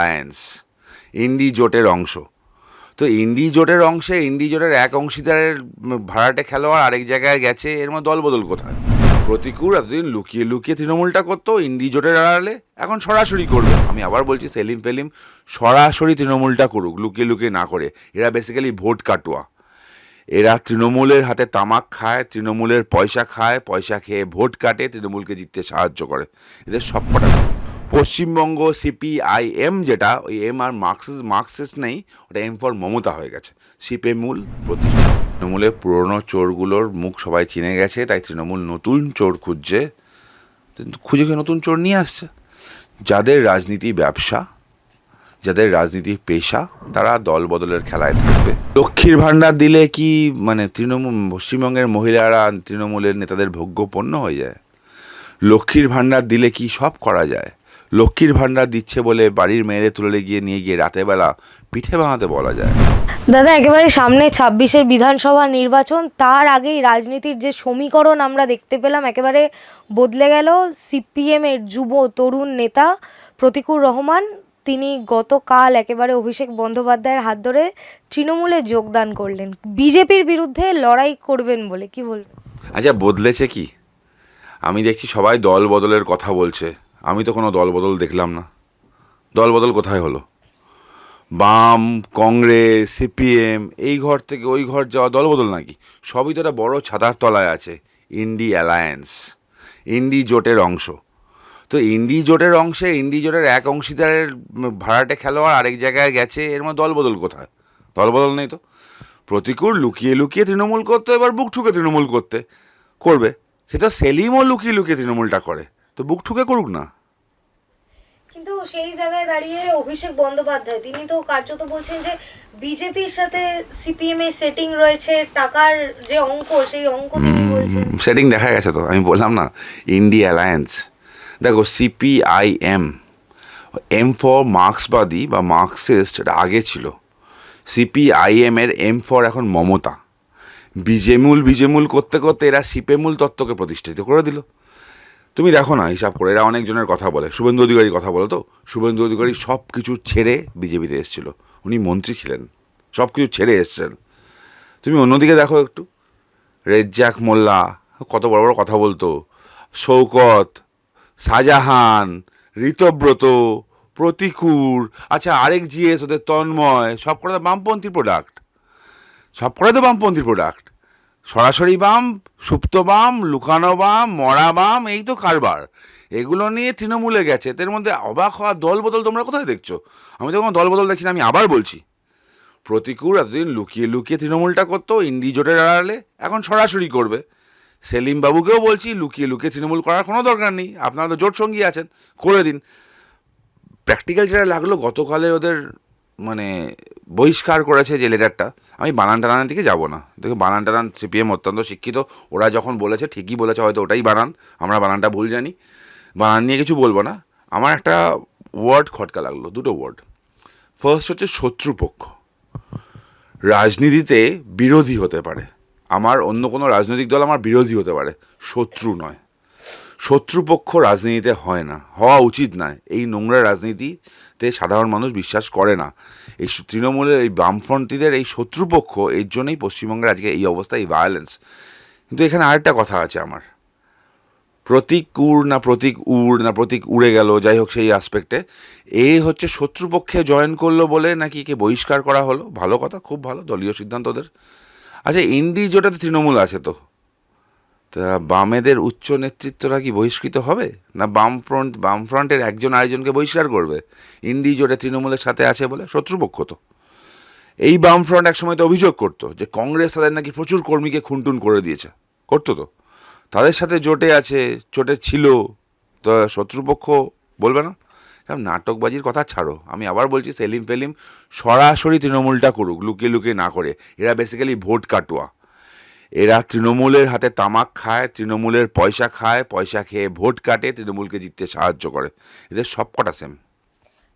Alliance, ইন্ডি জোটের অংশ। তো ইন্ডি জোটের অংশে ইন্ডি জোটের এক অংশীদারের ভাড়াটে খেলোয়াড় আরেক জায়গায় গেছে, এর মধ্যে দলবদল কোথায়? প্রতিকূল এতদিন লুকিয়ে লুকিয়ে তৃণমূলটা করতো, ইন্ডি জোটের আড়ালে এখন সরাসরি করবে। আমি আবার বলছি, সেলিম ফেলিম সরাসরি তৃণমূলটা করুক, লুকিয়ে লুকিয়ে না করে। এরা বেসিক্যালি ভোট কাটুয়া। এরা তৃণমূলের হাতে তামাক খায়, তৃণমূলের পয়সা খায়, পয়সা খেয়ে ভোট কাটে, তৃণমূলকে জিততে সাহায্য করে। এদের সব কটা পশ্চিমবঙ্গ সিপিআইএম, যেটা ওই এম আর মার্কসিস্ট নেই, ওটা এম ফর মমতা হয়ে গেছে। সিপিএমূল প্রতিষ্ঠা। তৃণমূলের পুরনো চোরগুলোর মুখ সবাই চিনে গেছে, তাই তৃণমূল নতুন চোর খুঁজছে, খুঁজে নতুন চোর নিয়ে আসছে। যাদের রাজনীতি ব্যবসা, যাদের রাজনীতি পেশা, তারা দল বদলের খেলায় থাকবে। লক্ষ্মীর ভাণ্ডার দিলে কি মানে তৃণমূল পশ্চিমবঙ্গের মহিলারা তৃণমূলের নেতাদের ভোগ্যপণ্য হয়ে যায়? লক্ষ্মীর ভাণ্ডার দিলে কি সব করা যায়? লক্ষ্মীর ভাণ্ডার দিচ্ছে বলে বাড়ির মেয়েদের তুলে নিয়ে গিয়ে রাতের বেলা পিঠে বানাতে বলা যায়? দাদা, একেবারে সামনে 26-এর বিধানসভা নির্বাচন, তার আগেই রাজনীতির যে সমীকরণ আমরা দেখতে পেলাম একেবারে বদলে গেল। সিপিএমের যুব তরুণ নেতা প্রতিকুর রহমান, তিনি গতকাল একেবারে অভিষেক বন্দ্যোপাধ্যায়ের হাত ধরে তৃণমূলে যোগদান করলেন, বিজেপির বিরুদ্ধে লড়াই করবেন বলে। কি বলবেন? আচ্ছা, বদলেছে কি? আমি দেখছি সবাই দল বদলের কথা বলছে, আমি তো কোনো দল বদল দেখলাম না। দল বদল কোথায় হলো? বাম, কংগ্রেস, সিপিএম, এই ঘর থেকে ওই ঘর যাওয়া দল বদল নাকি? সবই তো একটা বড় ছাতার তলায় আছে, ইন্ডি অ্যালায়েন্স, ইন্ডি জোটের অংশ। তো ইন্ডি জোটের অংশে ইন্ডি জোটের এক অংশীদারের ভাড়াটে খেলোয়াড় আরেক জায়গায় গেছে, এর মধ্যে দল বদল কোথায়? দল বদল নেই তো। প্রতিকূল লুকিয়ে লুকিয়ে তৃণমূল করতো, এবার বুক ঠুকে তৃণমূল করবে। সেটা সেলিমও লুকিয়ে লুকিয়ে তৃণমূলটা করে, তো বুক ঠুকে করুক না। কিন্তু সেই জায়গায় দাঁড়িয়ে অভিষেক বন্দ্যোপাধ্যায় তিনি তো কার্যত বলছেন যে বিজেপির সাথে সিপিএম এর সেটিং রয়েছে, টাকার যে অঙ্ক, সেই অঙ্ক তিনি বলছেন। সেটিং দেখা গেছে তো, আমি বললাম না, ইন্ডি অ্যালায়েন্স। দেখো, সিপিআইএম, এম ফর মার্ক্সবাদী বা মার্কসিস্ট, এটা আগে ছিল। সিপিআইএম এর এম ফর এখন মমতা। বিজেমূল করতে করতে এরা সিপেমূল তত্ত্বকে প্রতিষ্ঠিত করে দিল। তুমি দেখো না, হিসাব করে এরা অনেকজনের কথা বলে, শুভেন্দু অধিকারীর কথা বলো তো। শুভেন্দু অধিকারী সব কিছু ছেড়ে বিজেপিতে এসেছিল, উনি মন্ত্রী ছিলেন, সব কিছু ছেড়ে এসছেন। তুমি অন্যদিকে দেখো একটু, রেজ্জাক মোল্লা কত বড় বড় কথা বলতো, শৌকত, শাহজাহান, ঋতব্রত, প্রতিকুর, আচ্ছা আরেক জিএস ওদের তন্ময়, সব কটা তো বামপন্থী প্রোডাক্ট, সরাসরি বাম, সুপ্ত বাম, লুকানো বাম, মরা বাম, এই তো কারবার। এগুলো নিয়ে তৃণমূলে গেছে। এর মধ্যে অবাক হওয়া দল বদল তোমরা কোথায় দেখছো? আমি তো কোনো দল বদল দেখছি না। আমি আবার বলছি, প্রতিকূল এতদিন লুকিয়ে লুকিয়ে তৃণমূলটা করতো, ইন্ডি জোটের আড়ালে এখন সরাসরি করবে। সেলিম বাবুকেও বলছি, লুকিয়ে লুকিয়ে তৃণমূল করার কোনো দরকার নেই, আপনারা তো জোট সঙ্গী আছেন, করে দিন। প্র্যাকটিক্যাল যেটা লাগলো গতকালে ওদের মানে বহিষ্কার করেছে যে লেটারটা, আমি বানান টানানের দিকে যাবো না। দেখো, বানান টানান সিপিএম অত্যন্ত শিক্ষিত, ওরা যখন বলেছে ঠিকই বলেছে, হয়তো ওটাই বানান, আমরা বানানটা ভুল জানি, বানান নিয়ে কিছু বলবো না। আমার একটা ওয়ার্ড খটকা লাগলো, দুটো ওয়ার্ড। ফার্স্ট হচ্ছে শত্রুপক্ষ। রাজনীতিতে বিরোধী হতে পারে, আমার অন্য কোনো রাজনৈতিক দল আমার বিরোধী হতে পারে, শত্রু নয়। শত্রুপক্ষ রাজনীতিতে হয় না, হওয়া উচিত নয়। এই নোংরা রাজনীতিতে সাধারণ মানুষ বিশ্বাস করে না। এই তৃণমূলের এই বামফ্রন্টিদের এই শত্রুপক্ষ, এর জন্যই পশ্চিমবঙ্গের আজকে এই অবস্থা, এই ভায়োলেন্স। কিন্তু এখানে আরেকটা কথা আছে আমার, প্রতীক উড়ে গেল, যাই হোক, সেই আসপেক্টে এই হচ্ছে শত্রুপক্ষে জয়েন করলো বলে নাকি কে বহিষ্কার করা হলো। ভালো কথা, খুব ভালো, দলীয় সিদ্ধান্ত ওদের। আচ্ছা, ইন্ডি জোটাতে তৃণমূল আছে তো, তা বামেদের উচ্চ নেতৃত্বরা কি বহিষ্কৃত হবে না বামফ্রন্টের একজন আরেকজনকে বহিষ্কার করবে? ইন্ডি জোটে তৃণমূলের সাথে আছে বলে শত্রুপক্ষ তো। এই বামফ্রন্ট একসময় তো অভিযোগ করতো যে কংগ্রেস তাদের নাকি প্রচুর কর্মীকে খুনটুন করে দিয়েছে, করতো তো, তাদের সাথে জোটে আছে, জোটে ছিল, তো শত্রুপক্ষ বলবে না? নাটকবাজির কথা ছাড়ো। আমি আবার বলছি, সেলিম ফেলিম সরাসরি তৃণমূলটা করুক, লুকিয়ে লুকিয়ে না করে। এরা বেসিক্যালি ভোট কাটুয়া। এরা তৃণমূলের হাতে তামাক খায়, তৃণমূলের পয়সা খায়, পয়সা খেয়ে ভোট কাটে, তৃণমূলকে জিততে সাহায্য করে। এদের সব কটা সেম।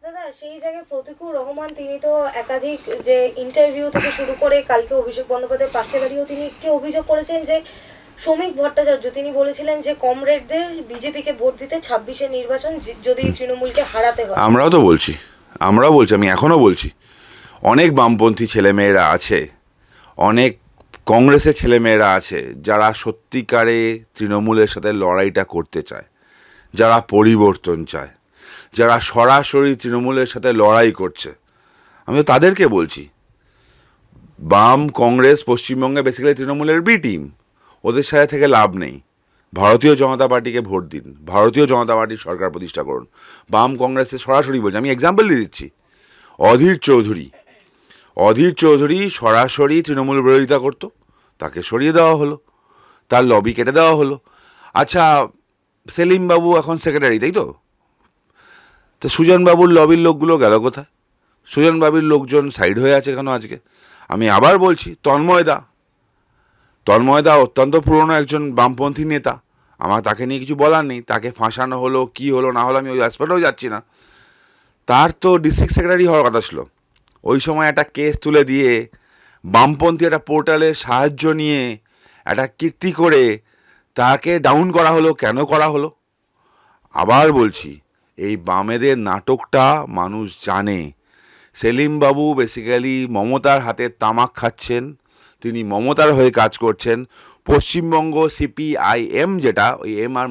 দাদা, সেই জায়গায় প্রতিকুর রহমান তিনি তো একাধিক যে ইন্টারভিউ থেকে শুরু করে কালকে অভিষেক বন্দ্যোপাধ্যায়ের পাশে দাঁড়িয়েও তিনি একটি অভিযোগ করেছেন যে শ্রমিক ভট্টাচার্য তিনি বলেছিলেন যে কমরেডদের বিজেপিকে ভোট দিতে 26-এর নির্বাচন যদি তৃণমূলকে হারাতে হয়। আমরাও তো বলছি, আমরা বলছি, আমি এখনও বলছি, অনেক বামপন্থী ছেলেমেয়েরা আছে, অনেক কংগ্রেসের ছেলেমেয়েরা আছে যারা সত্যিকারে তৃণমূলের সাথে লড়াইটা করতে চায়, যারা পরিবর্তন চায়, যারা সরাসরি তৃণমূলের সাথে লড়াই করছে। আমি তো তাদেরকে বলছি, বাম কংগ্রেস পশ্চিমবঙ্গে বেসিক্যালি তৃণমূলের বি টিম, ওদের সাথে থেকে লাভ নেই। ভারতীয় জনতা পার্টিকে ভোট দিন, ভারতীয় জনতা পার্টির সরকার প্রতিষ্ঠা করুন। বাম কংগ্রেসে সরাসরি বলছি, আমি এক্সাম্পল দিয়ে দিচ্ছি, অধীর চৌধুরী সরাসরি তৃণমূল বিরোধিতা করতো, তাকে সরিয়ে দেওয়া হলো, তার লবি কেটে দেওয়া হলো। আচ্ছা, সেলিম বাবু এখন সেক্রেটারি, তাই তো? তো সুজনবাবুর লবির লোকগুলো গেল কোথায়? সুজনবাবুর লোকজন সাইড হয়ে আছে কেন আজকে? আমি আবার বলছি, তন্ময়দা অত্যন্ত পুরনো একজন বামপন্থী নেতা, আমার তাকে নিয়ে কিছু বলার নেই। তাকে ফাঁসানো হলো কি হলো না হলো আমি ওই অ্যাসপেক্টেও যাচ্ছি না। তার তো ডিস্ট্রিক্ট সেক্রেটারি হওয়ার কথা ছিল। ওই সময় একটা কেস তুলে দিয়ে বামপন্থী একটা পোর্টালের সাহায্য নিয়ে একটা কীর্তি করে তাকে ডাউন করা হলো। কেন করা হলো? আবার বলছি, এই বামেদের নাটকটা মানুষ জানে। সেলিম বাবু বেসিক্যালি মমতার হাতে তামাক খাচ্ছেন, তিনি মমতার হয়ে কাজ করছেন। পশ্চিমবঙ্গ সিপিআইএম, যেটা ওই এম আর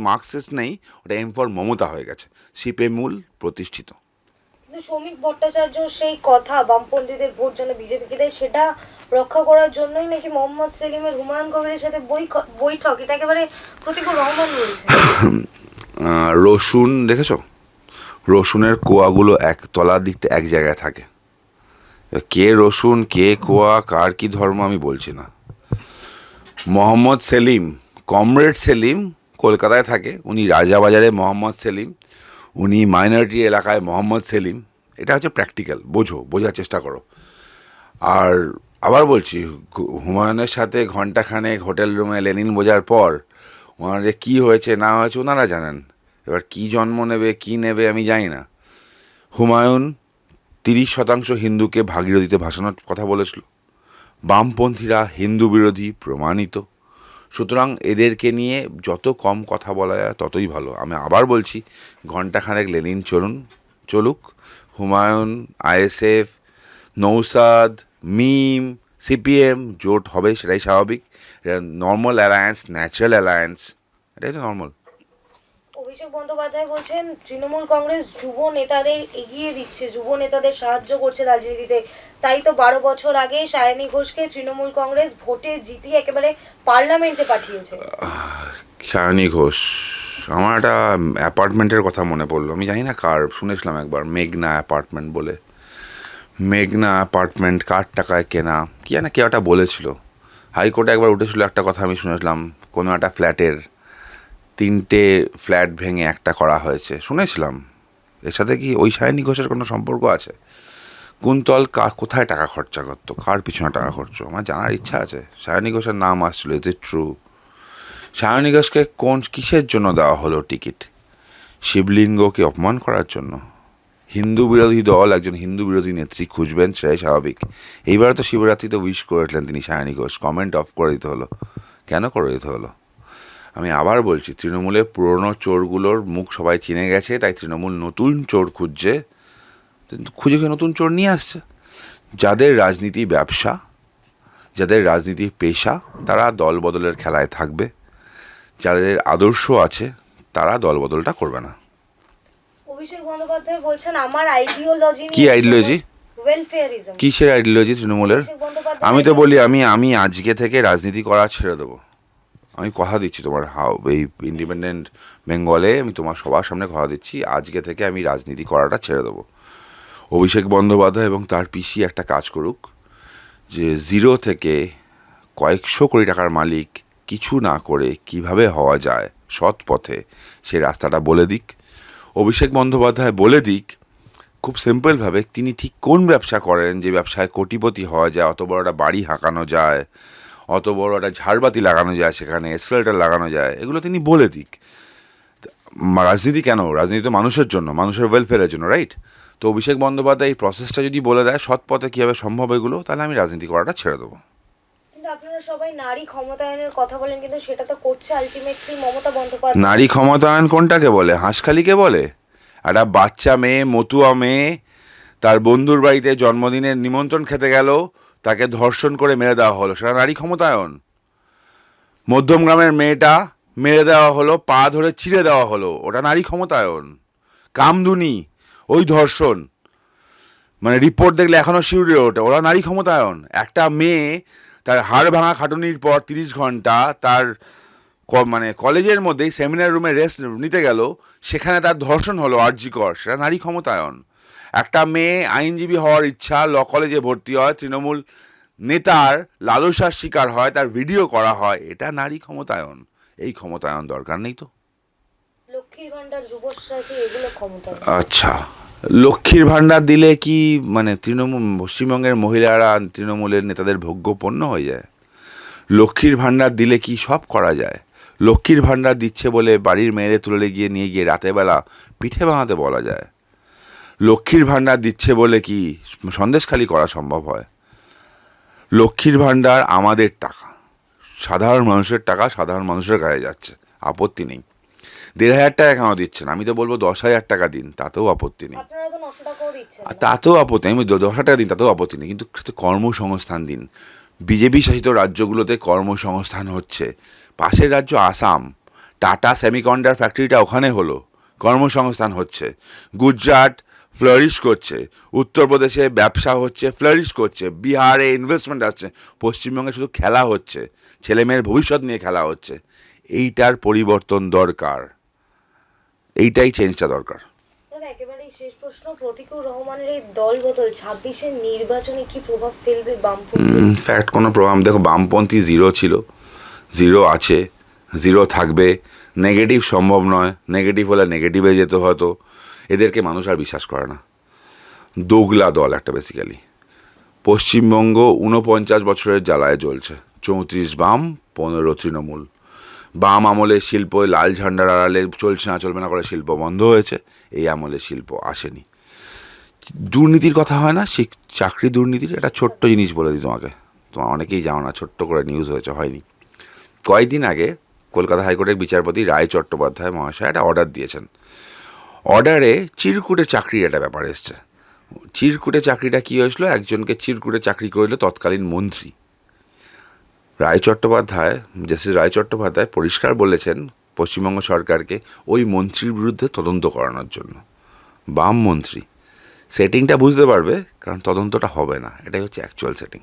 মার্কসিস্ট নেই, ওটা এম ফর মমতা হয়ে গেছে, সিপিএমূল প্রতিষ্ঠিত। কিন্তু শ্রমিক ভট্টাচার্য সেই কথা বামপন্থীদের ভোট যেন বিজেপিকে দেয় সেটা রক্ষা করার জন্যই নাকি মোহাম্মদ সেলিমের হুমায়ুন কবিরের সাথে বৈঠক, এটা একেবারে প্রতিকুল রহমান বলছে। রসুন দেখেছো? রসুনের কোয়াগুলো এক তলার দিকটা এক জায়গায় থাকে। কে রসুন কে কোয়া কার কি ধর্ম আমি বলছি না। মোহাম্মদ সেলিম, কমরেড সেলিম কলকাতায় থাকে, উনি রাজাবাজারে মোহাম্মদ সেলিম, উনি মাইনরিটি এলাকায় মোহাম্মদ সেলিম। এটা হচ্ছে প্র্যাকটিক্যাল, বোঝার চেষ্টা করো। আর আবার বলছি, হুমায়ুনের সাথে ঘণ্টাখানেক হোটেল রুমে লেনিন বোঝার পর ওনাদের কী হয়েছে না হয়েছে ওনারা জানেন। এবার কী জন্ম নেবে কী নেবে আমি জানি না। হুমায়ুন 30% হিন্দুকে ভাগীরথীতে ভাসানোর কথা বলেছিল। বামপন্থীরা হিন্দু বিরোধী প্রমাণিত। সুতরাং এদেরকে নিয়ে যত কম কথা বলা যায় ততই ভালো। আমি আবার বলছি, ঘণ্টাখানেক লেনিন চলুক, হুমায়ুন, আইএসএফ, নৌসাদ, মিম, সিপিএম জোট হবে, সেটাই স্বাভাবিক। এটা নর্মাল অ্যালায়েন্স, ন্যাচারাল অ্যালায়েন্স, এটাই তো নর্মাল। অভিষেক বন্দ্যোপাধ্যায় বলছেন তৃণমূল কংগ্রেস যুব নেতাদের এগিয়ে দিচ্ছে, যুব নেতাদের সাহায্য করছে রাজনীতিতে। তাই তো 12 বছর আগে সায়নী ঘোষকে তৃণমূল কংগ্রেস ভোটে জিতিয়ে একেবারে পার্লামেন্টে পাঠিয়েছে। সায়নী ঘোষ, আমার একটা অ্যাপার্টমেন্টের কথা মনে পড়লো, আমি জানি না কার, শুনেছিলাম একবার মেঘনা অ্যাপার্টমেন্ট বলে। মেঘনা অ্যাপার্টমেন্ট কার টাকায় কেনা কি জানা কেউ একটা বলেছিল। হাইকোর্টে একবার উঠেছিল একটা কথা, আমি শুনেছিলাম কোনো একটা ফ্ল্যাটের 3টে ফ্ল্যাট ভেঙে একটা করা হয়েছে, শুনেছিলাম। এর সাথে কি ওই সায়নী ঘোষের কোনো সম্পর্ক আছে? কুন্তল কোথায় টাকা খরচা করতো, কার পিছনে টাকা খরচ, আমার জানার ইচ্ছা আছে। সায়নী ঘোষের নাম আসছিল, ইজ ইট ট্রু? সায়নী ঘোষকে কিসের জন্য দেওয়া হলো টিকিট? শিবলিঙ্গকে অপমান করার জন্য? হিন্দু বিরোধী দল একজন হিন্দু বিরোধী নেত্রী খুঁজবেন, সেটাই স্বাভাবিক। এইবারে তো শিবরাত্রিতে উইশ করেছিলেন তিনি সায়নী ঘোষ, কমেন্ট অফ করে দিতে হলো কেন? করে দিতে হলো? আমি আবার বলছি, তৃণমূলের পুরনো চোরগুলোর মুখ সবাই চিনে গেছে, তাই তৃণমূল নতুন চোর খুঁজে নতুন চোর নিয়ে আসছে। যাদের রাজনীতি ব্যবসা, যাদের রাজনীতি পেশা, তারা দল বদলের খেলায় থাকবে। যাদের আদর্শ আছে তারা দল বদলটা করবে না। অভিষেক বন্দ্যোপাধ্যায় বলছেন আমার আইডিওলজি। কি আইডিওলজি? ওয়েলফেয়ারিজম। কিসের আইডিওলজি তৃণমূলের? আমি তো বলি, আমি আজকে থেকে রাজনীতি করা ছেড়ে দেবো। আমি কথা দিচ্ছি তোমার এই ইন্ডিপেন্ডেন্ট বেঙ্গলে আমি তোমার সবার সামনে কথা দিচ্ছি, আজকে থেকে আমি রাজনীতি করাটা ছেড়ে দেবো। অভিষেক বন্দ্যোপাধ্যায় এবং তার পিসি একটা কাজ করুক, যে জিরো থেকে কয়েকশো কোটি টাকার মালিক কিছু না করে কিভাবে হওয়া যায় সৎ পথে, সে রাস্তাটা বলে দিক। অভিষেক বন্দ্যোপাধ্যায় বলে দিক খুব সিম্পলভাবে তিনি ঠিক কোন ব্যবসা করেন, যে ব্যবসায় কোটিপতি হওয়া যায়, অত বড় একটা বাড়ি হাঁকানো যায়, অত বড় একটা ঝাড়বাতি লাগানো যায়, সেখানে এসকেলেটর লাগানো যায়, এগুলো তিনি বলে দিক। রাজনীতি কেন? রাজনীতি তো মানুষের জন্য, মানুষের ওয়েলফেয়ারের জন্য, রাইট? তো অভিষেক বন্দ্যোপাধ্যায় এই প্রসেসটা যদি বলে দেয় সৎ পথে কীভাবে সম্ভব এগুলো, তাহলে আমি রাজনীতি করাটা ছেড়ে দেবো। কিন্তু আপনারা সবাই নারী ক্ষমতায়নের কথা বলেন, কিন্তু সেটা তো করছে আলটিমেটলি মমতা বন্দ্যোপাধ্যায়। নারী ক্ষমতায়ন কোনটাকে বলে? হাঁসখালিকে বলে? একটা বাচ্চা মেয়ে, মতুয়া মেয়ে তার বন্ধুর বাড়িতে জন্মদিনের নিমন্ত্রণ খেতে গেল, তাকে ধর্ষণ করে মেরে দেওয়া হলো, সেটা নারী ক্ষমতায়ন। মধ্যম গ্রামের মেয়েটা মেরে দেওয়া হলো, পা ধরে ছিঁড়ে দেওয়া হলো, ওটা নারী ক্ষমতায়ন। কামদুনি, ওই ধর্ষণ, মানে রিপোর্ট দেখলে এখনও শিউরে ওঠে, ওরা নারী ক্ষমতায়ন। একটা মেয়ে তার হাড় ভাঙা খাটুনির পর 30 ঘন্টা তার মানে কলেজের মধ্যেই সেমিনার রুমে রেস্ট নিতে গেল, সেখানে তার ধর্ষণ হলো আরজিকর, সেটা নারী ক্ষমতায়ন। একটা মেয়ে আইনজীবী হওয়ার ইচ্ছা, ল কলেজে ভর্তি হয়, তৃণমূল নেতার লালসার শিকার হয়, তার ভিডিও করা হয়, এটা নারী ক্ষমতায়ন। এই ক্ষমতায়ন দরকার নেই তো। লক্ষ্মীর ভান্ডার, যুবশ্রী, এগুলো ক্ষমতা। আচ্ছা, লক্ষ্মীর ভাণ্ডার দিলে কি মানে তৃণমূল, পশ্চিমবঙ্গের মহিলারা তৃণমূলের নেতাদের ভোগ্যপণ্য হয়ে যায়? লক্ষ্মীর ভাণ্ডার দিলে কি সব করা যায়? লক্ষ্মীর ভাণ্ডার দিচ্ছে বলে বাড়ির মেয়েদের তুলে গিয়ে নিয়ে গিয়ে রাতেরবেলা পিঠে বানাতে বলা যায়? লক্ষ্মীর ভাণ্ডার দিচ্ছে বলে কি সন্দেশখালি করা সম্ভব হয়? লক্ষ্মীর ভাণ্ডার আমাদের টাকা, সাধারণ মানুষের টাকা, সাধারণ মানুষের গায়ে যাচ্ছে, আপত্তি নেই। 1,500 টাকা কেন দিচ্ছেন? আমি তো বলবো 10,000 টাকা দিন, তাতেও আপত্তি নেই। আপনারা তো 900 টাকাও দিচ্ছেন। তাতেও আপত্তি, আমি 10,000 টাকা দিন, তাতেও আপত্তি নেই, কিন্তু কর্মসংস্থান দিন। বিজেপি শাসিত রাজ্যগুলোতে কর্মসংস্থান হচ্ছে। পাশের রাজ্য আসাম, টাটা সেমিকন্ডাক্টর ফ্যাক্টরিটা ওখানে হলো, কর্মসংস্থান হচ্ছে। গুজরাট ফ্লারিশ করছে, উত্তরপ্রদেশে ব্যবসা হচ্ছে, ফ্লারিশ করছে, বিহারে ইনভেস্টমেন্ট আসছে, পশ্চিমবঙ্গে শুধু খেলা হচ্ছে, ছেলেমেয়ের ভবিষ্যৎ নিয়ে খেলা হচ্ছে। এইটার পরিবর্তন দরকার, এইটাই চেঞ্জটা দরকার। দাদা, একেবারেই শেষ প্রশ্ন, প্রতিকুর রহমানের এই দল বদল 26-এর নির্বাচনে কি প্রভাব ফেলবে বামপন্থী? ফ্যাক্ট কোনো প্রবলেম, দেখো বামপন্থী জিরো ছিল, জিরো আছে, জিরো থাকবে। নেগেটিভ সম্ভব নয়, নেগেটিভ হলে নেগেটিভে যেতে হয়তো। এদেরকে মানুষ আর বিশ্বাস করে না, দোগলা দল একটা বেসিক্যালি। পশ্চিমবঙ্গ 49 বছরের জ্বালায় জ্বলছে, 34 বাম, 15 তৃণমূল। বাম আমলে শিল্প লাল ঝান্ডার আড়ালে চলছে না চলবে না করে শিল্প বন্ধ হয়েছে, এই আমলে শিল্প আসেনি। দুর্নীতির কথা হয় না, সেই চাকরি দুর্নীতির একটা ছোট্ট জিনিস বলে দিই তোমাকে, তোমার অনেকেই জানো না, ছোট্ট করে নিউজ হয়েছে, হয়নি। কয়েকদিন আগে কলকাতা হাইকোর্টের বিচারপতি রায় চট্টোপাধ্যায় মহাশয় একটা অর্ডার দিয়েছেন। অর্ডারে চিরকুটে চাকরির একটা ব্যাপার এসছে। চিরকুটে চাকরিটা কী হয়েছিল, একজনকে চিরকুটে চাকরি করলো তৎকালীন মন্ত্রী। রায় চট্টোপাধ্যায়, জাস্টিস রায় চট্টোপাধ্যায় পরিষ্কার বলেছেন পশ্চিমবঙ্গ সরকারকে ওই মন্ত্রীর বিরুদ্ধে তদন্ত করানোর জন্য। বাম মন্ত্রী, সেটিংটা বুঝতে পারবে, কারণ তদন্তটা হবে না, এটাই হচ্ছে অ্যাকচুয়াল সেটিং।